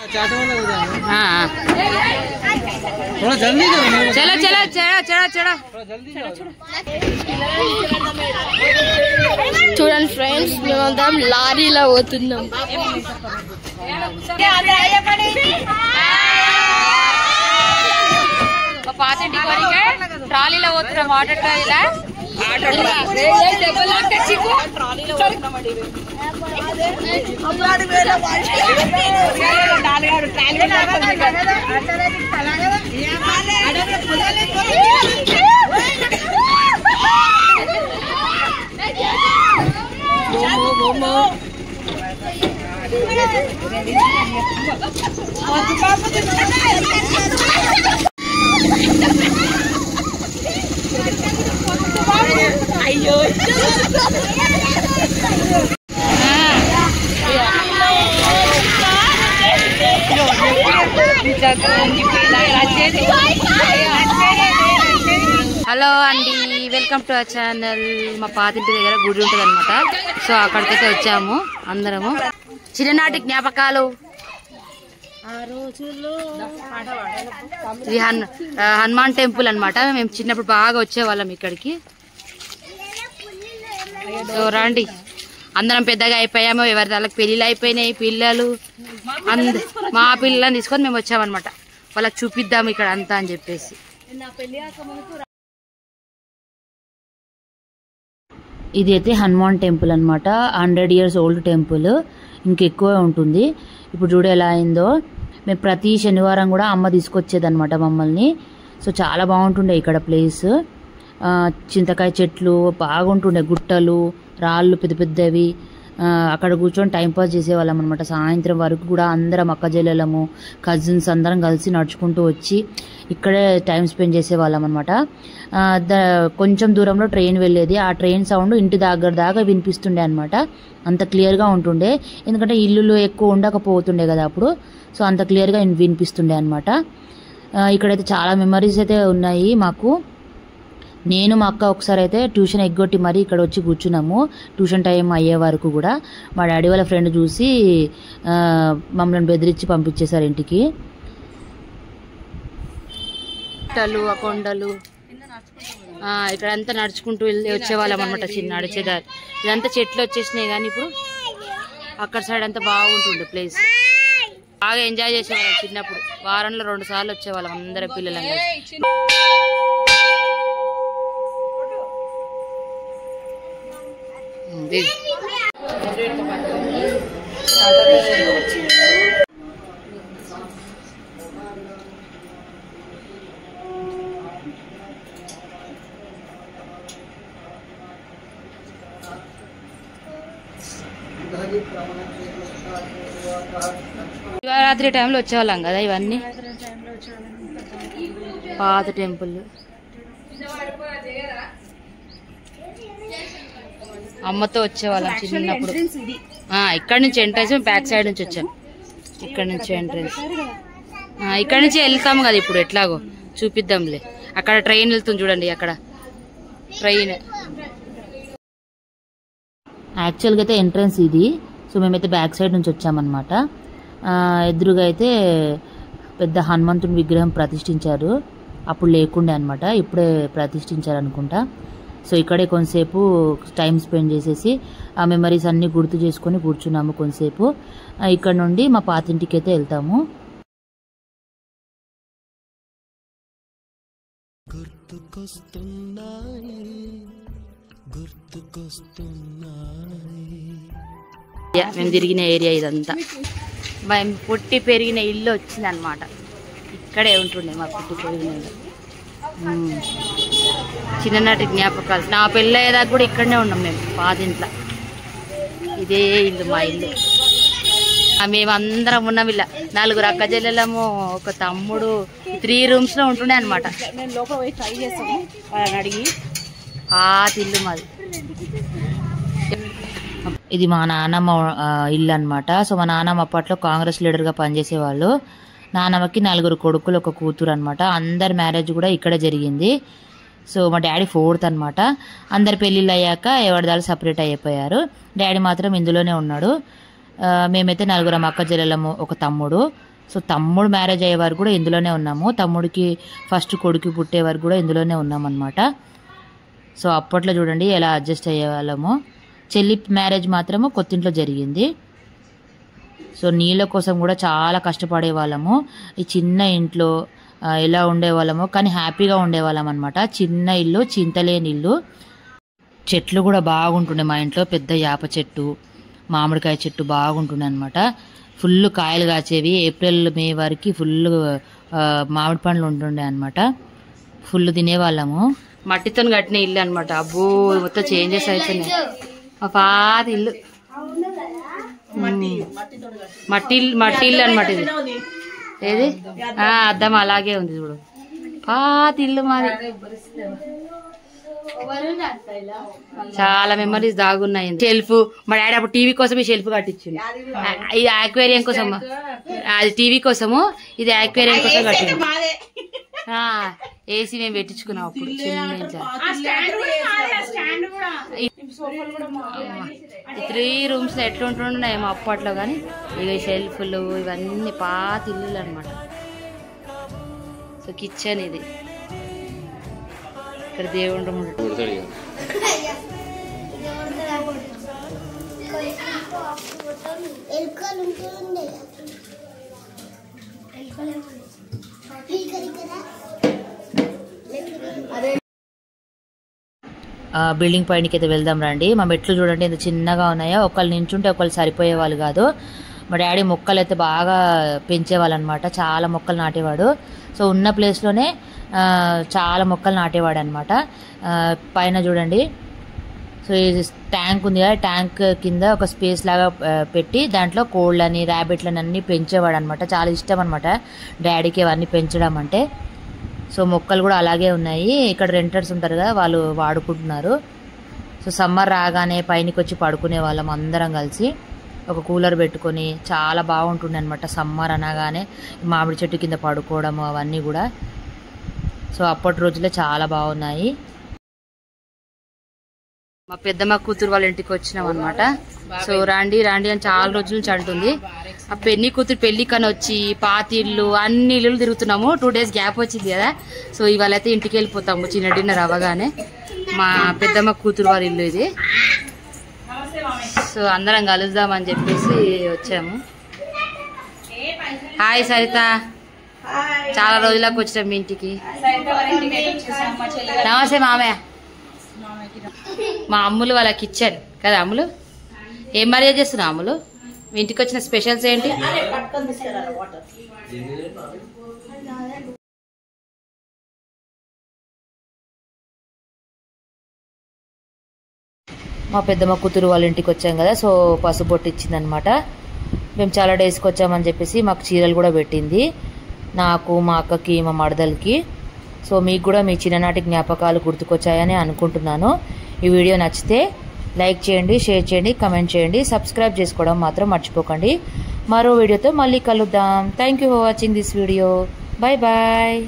चलो चलो चलो चलो चलो చూడండి ఫ్రెండ్స్ మేమందరం లారీలో పోతున్నాం. పాతింటికి వరకే ట్రాలీలో పోతున్నాం. వాటర్ ట్రాలీలా అయ్యో హలో అండి, వెల్కమ్ టు అవర్ ఛానల్. మా పాతింటి దగ్గర గుడి ఉంటుంది అనమాట. సో అక్కడికైతే వచ్చాము అందరము. చిన్ననాటి జ్ఞాపకాలు. ఇది హనుమాన్ టెంపుల్ అనమాట. మేము చిన్నప్పుడు బాగా వచ్చేవాళ్ళం ఇక్కడికి. సో రండి, అందరం పెద్దగా అయిపోయాము. ఎవరి వాళ్ళకి పెళ్ళిళ్ళు అయిపోయినాయి. పిల్లలు మా పిల్లలని తీసుకొని మేము వచ్చామన్నమాట. వాళ్ళకి చూపిద్దాము ఇక్కడ అంతా అని చెప్పేసి. ఇది అయితే హనుమాన్ టెంపుల్ అనమాట. 100 years ఓల్డ్ టెంపుల్, ఇంకెక్కువ ఉంటుంది. ఇప్పుడు చూడు ఎలా అయిందో. మేము ప్రతి శనివారం కూడా అమ్మ తీసుకొచ్చేదన్నమాట మమ్మల్ని. సో చాలా బాగుంటుండే ఇక్కడ ప్లేస్. చింతకాయ చెట్లు బాగుంటుండే, గుట్టలు, రాళ్ళు పెద్ద పెద్దవి. అక్కడ కూర్చొని టైంపాస్ చేసేవాళ్ళం అనమాట. సాయంత్రం వరకు కూడా అందరం అక్కజెల్లెలము, కజిన్స్ అందరం కలిసి నడుచుకుంటూ వచ్చి ఇక్కడే టైం స్పెండ్ చేసేవాళ్ళం అనమాట. కొంచెం దూరంలో ట్రైన్ వెళ్ళేది. ఆ ట్రైన్ సౌండ్ ఇంటి దగ్గర దాకా వినిపిస్తుండే అనమాట. అంత క్లియర్గా ఉంటుండే, ఎందుకంటే ఇల్లులు ఎక్కువ ఉండకపోతుండే కదా అప్పుడు. సో అంత క్లియర్గా వినిపిస్తుండే అనమాట. ఇక్కడైతే చాలా మెమరీస్ అయితే ఉన్నాయి మాకు. నేను మా అక్క ఒకసారి అయితే ట్యూషన్ ఎగ్గొట్టి మరీ ఇక్కడ వచ్చి కూర్చున్నాము. ట్యూషన్ టైం అయ్యే వరకు కూడా మా డాడీ వాళ్ళ ఫ్రెండ్ చూసి మమ్మల్ని బెదిరించి పంపించేశారు ఇంటికి. కొండలు, ఆ కొండలు, ఇక్కడంతా నడుచుకుంటూ వెళ్ళి వచ్చేవాళ్ళం అనమాట. చిన్న నడిచేదారి ఇదంతా చెట్లు వచ్చేసినాయి. కానీ ఇప్పుడు అక్కడ సైడ్ అంతా బాగుంటుండే ప్లేస్. బాగా ఎంజాయ్ చేసేవాళ్ళం చిన్నప్పుడు. వారంలో 2 సార్లు వచ్చేవాళ్ళం అందరం పిల్లలం కలిసి. శివరాత్రి టైంలో వచ్చేవాళ్ళం కదా. ఇవన్నీ పాత టెంపుల్. అమ్మతో వచ్చేవాళ్ళం చిన్నప్పుడు. ఇక్కడ నుంచి ఎంట్రన్స్, బ్యాక్ సైడ్ నుంచి వచ్చాం. ఇక్కడ నుంచి ఎంట్రన్స్, ఇక్కడ నుంచి వెళ్తాము కదా. ఇప్పుడు ఎట్లాగో చూపిద్దాంలే. అక్కడ ట్రైన్ వెళ్తుంది చూడండి. అక్కడ ట్రైన్ యాక్చువల్గా అయితే ఎంట్రన్స్ ఇది. సో మేమైతే బ్యాక్ సైడ్ నుంచి వచ్చామన్నమాట. ఎదురుగా అయితే పెద్ద హనుమంతుని విగ్రహం ప్రతిష్ఠించారు. అప్పుడు లేకుండే అనమాట, ఇప్పుడే ప్రతిష్ఠించారు అనుకుంటా. సో ఇక్కడే కొంతసేపు టైం స్పెండ్ చేసేసి ఆ మెమరీస్ అన్నీ గుర్తు చేసుకొని కూర్చున్నాము కొంతసేపు. ఇక్కడ నుండి మా పాతింటికి అయితే వెళ్తాము. మేము తిరిగిన ఏరియా ఇదంతా. మేము పుట్టి పెరిగిన ఇల్లు వచ్చింది అనమాట. ఇక్కడే ఉంటుండే మా పుట్టి పెరిగిన ఇల్లు. చిన్ననాటి జ్ఞాపకాలు. నా పెళ్ళయ్యేదాకా కూడా ఇక్కడనే ఉన్నాం మేము పాతింట్లో. ఇదే ఇల్లు మా ఇల్లు. మేము అందరం ఉన్నాం. ఇలా 4 అక్క చెల్లెలము, ఒక తమ్ముడు. 3 rooms లో ఉంటుండే అనమాట. వాళ్ళని అడిగి పాత ఇల్లు మాది. ఇది మా నాన్నమ్మ ఇల్లు అనమాట. సో మా నాన్నమ్మ అప్పట్లో కాంగ్రెస్ లీడర్గా పనిచేసేవాళ్ళు. నాన్నమ్మకి 4 కొడుకులు, 1 కూతురు అనమాట. అందరి మ్యారేజ్ కూడా ఇక్కడే జరిగింది. సో మా డాడీ 4th అనమాట. అందరి పెళ్ళిళ్ళు అయ్యాక ఎవరిదాలు సపరేట్ అయిపోయారు. డాడీ మాత్రం ఇందులోనే ఉన్నాడు. మేమైతే 4 అక్క చెల్లెలము, 1 తమ్ముడు. సో తమ్ముడు మ్యారేజ్ అయ్యే వరకు కూడా ఇందులోనే ఉన్నాము, తమ్ముడికి ఫస్ట్ కొడుకు పుట్టే వరకు కూడా ఇందులోనే ఉన్నామన్నమాట. సో అప్పట్లో చూడండి ఎలా అడ్జస్ట్ అయ్యే వాళ్ళము. చెల్లి మ్యారేజ్ మాత్రము కొత్తింట్లో జరిగింది. సో నీళ్ళ కోసం కూడా చాలా కష్టపడే వాళ్ళము. ఈ చిన్న ఇంట్లో ఎలా ఉండేవాళ్ళము, కానీ హ్యాపీగా ఉండేవాళ్ళం అనమాట. చిన్న ఇల్లు, చింతలేని ఇల్లు. చెట్లు కూడా బాగుంటుండే మా ఇంట్లో. పెద్ద యాప చెట్టు, మామిడికాయ చెట్టు బాగుంటుండే అనమాట. ఫుల్ కాయలు కాచేవి. ఏప్రిల్ మే వరకు ఫుల్ మామిడి పండ్లు ఉంటుండే అనమాట. ఫుల్ తినేవాళ్ళము. మట్టితో కట్టిన ఇల్లు అనమాట. అబ్బో మొత్తం చేంజెస్ అవుతున్నాయి. మా పాత ఇల్లు మట్టి ఇల్లు అనమాట. ఇది ఏది అద్దం అలాగే ఉంది చూడు. పాత ఇల్లు మాది. చాలా మెమరీస్ దాగున్నాయి. షెల్ఫ్ మా డాడీ అప్పుడు టీవీ కోసం ఈ షెల్ఫ్ కట్టించింది. ఇది ఆక్వేరియం కోసం, అది టీవీ కోసము, ఇది ఆక్వేరియం కోసం కట్టింది. ఏసీ మేము పెట్టించుకున్నాం అప్పుడు. ఈ 3 రూమ్స్ లో ఎట్లా ఉంటున్నాయేమో అప్పట్లో, కానీ ఇక షెల్ఫ్లు ఇవన్నీ పాత ఇల్లులు అనమాట. సో కిచెన్ ఇది. ఇక్కడ దేవుడు బిల్డింగ్ పైనకి అయితే వెళ్దాం రండి. మా మెట్లు చూడండి ఎంత చిన్నగా ఉన్నాయో. ఒకళ్ళు నించుంటే ఒకళ్ళు సరిపోయే వాళ్ళు కాదు. మా డాడీ మొక్కలు అయితే బాగా పెంచేవాళ్ళు అనమాట. చాలా మొక్కలు నాటేవాడు. సో ఉన్న ప్లేస్లోనే చాలా మొక్కలు నాటేవాడు అనమాట. పైన చూడండి. సో ఈ ట్యాంక్ ఉంది కదా, ట్యాంక్ కింద ఒక స్పేస్ లాగా పెట్టి దాంట్లో కోళ్ళని, ర్యాబిట్లని అన్నీ పెంచేవాడు అనమాట. చాలా ఇష్టం అనమాట డాడీకి అవన్నీ పెంచడం అంటే. సో మొక్కలు కూడా అలాగే ఉన్నాయి. ఇక్కడ రెంటర్స్ ఉంటారు కదా, వాళ్ళు వాడుకుంటున్నారు. సో సమ్మర్ రాగానే పైనకి వచ్చి పడుకునే వాళ్ళం అందరం కలిసి. ఒక కూలర్ పెట్టుకొని చాలా బాగుంటుండే అనమాట సమ్మర్ అనగానే. మామిడి చెట్టు కింద పడుకోవడము అవన్నీ కూడా. సో అప్పటి రోజులే చాలా బాగున్నాయి. మా పెద్దమ్మ కూతురు వాళ్ళ ఇంటికి వచ్చినాం అనమాట. సో రాండి రాండి అని చాలా రోజుల నుంచి అంటుంది. ఆ పెళ్లి కూతురు పెళ్లి కని వచ్చి పాతిళ్ళు అన్ని ఇల్లు తిరుగుతున్నాము. 2 days గ్యాప్ వచ్చింది కదా. సో ఇవాళ అయితే ఇంటికి వెళ్ళిపోతాము చిన్న డిన్నర్ అవ్వగానే. మా పెద్దమ్మ కూతురు వాళ్ళ ఇల్లు ఇది. సో అందరం కలుద్దామని చెప్పేసి వచ్చాము. హాయ్ సరిత, చాలా రోజులకు వచ్చినాం మీ ఇంటికి. నమస్తే మామయ్య. మా అమ్ములు వాళ్ళ కిచెన్ కదా. అమ్ములు ఏం మర్యాద చేస్తున్నావు? అమ్ములు మీ ఇంటికి వచ్చిన స్పెషల్స్ ఏంటి? మా పెద్దమ్మ కూతురు వాళ్ళ ఇంటికి వచ్చాం కదా. సో పసుపు బొట్టు ఇచ్చింది అనమాట. మేము చాలా డేస్కి వచ్చామని చెప్పేసి మాకు చీరలు కూడా పెట్టింది, నాకు, మా అక్కకి, మా మడదలకి. సో మీకు కూడా మీ చిన్ననాటి జ్ఞాపకాలు గుర్తుకొచ్చాయని అనుకుంటున్నాను. ఈ వీడియో నచ్చితే లైక్ చేయండి, షేర్ చేయండి, కమెంట్ చేయండి, సబ్స్క్రైబ్ చేసుకోవడం మాత్రం మర్చిపోకండి. మరో వీడియోతో మళ్ళీ కలుద్దాం. Thank you for watching this video. Bye bye.